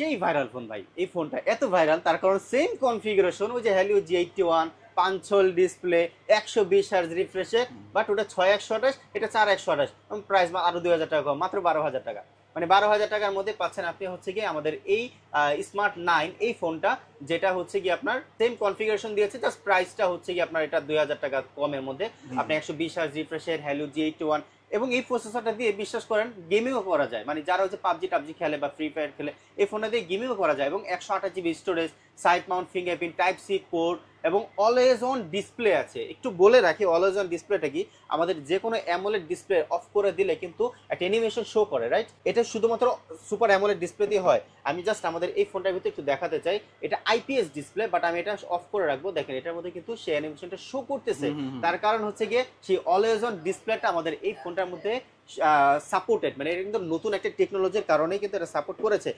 সেই viral phone ভাই। এই ফোনটা এত ভাইরাল তার কারণ সেম কনফিগারেশন ওই যে Helio G81, 5 ডিসপ্লে, 120 হার্জ রিফ্রেশে, বাট ওটা 6128, এটা 4128, প্রাইস আরো 2000 টাকা কম, মাত্র 12,000 টাকা। মানে 12,000 টাকার মধ্যে পাচ্ছেন আপনি হচ্ছে কি আমাদের এই স্মার্ট 9 এই ফোনটা, যেটা হচ্ছে কি আপনার সেম কনফিগারেশন দিয়েছে, জাস্ট প্রাইসটা হচ্ছে কি আপনার এটা 2000 টাকা কমের মধ্যে আপনি 120 হার্জ রিফ্রেশের Helio G81, এবং এই প্রসেসরটা দিয়ে বিশ্বাস করেন গেমিংও করা যায়। মানে যারা হচ্ছে পাবজি টাবজি খেলে বা ফ্রি ফায়ার খেলে এই ফোনটা দিয়ে গেমিংও করা যায়। এবং 128 GB storage, side mount fingerprint, type C port, এবং অলওয়েজ অন ডিসপ্লে আছে। একটু বলে রাখি অলওয়েজ অন ডিসপ্লেটা কি, আমাদের যে কোনো অ্যামোলেড ডিসপ্লে অফ করে দিলে কিন্তু একটা অ্যানিমেশন শো করে, রাইট? এটা শুধুমাত্র সুপার অ্যামোলেড ডিসপ্লে দিয়ে হয়। আমি জাস্ট আমাদের এই ফোনটার ভিতরে একটু দেখাতে চাই, এটা আইপিএস ডিসপ্লে, বাট আমি এটা অফ করে রাখবো। দেখেন এটার মধ্যে কিন্তু সেই অ্যানিমেশনটা শো করতেছে। তার কারণ হচ্ছে গিয়ে সেই অলওয়েজ অন ডিসপ্লেটা আমাদের এই ফোনটার মধ্যে সাপোর্টেড, মানে এটা কিন্তু নতুন একটা টেকনোলজির কারণেই কিন্তু এটা সাপোর্ট করেছে।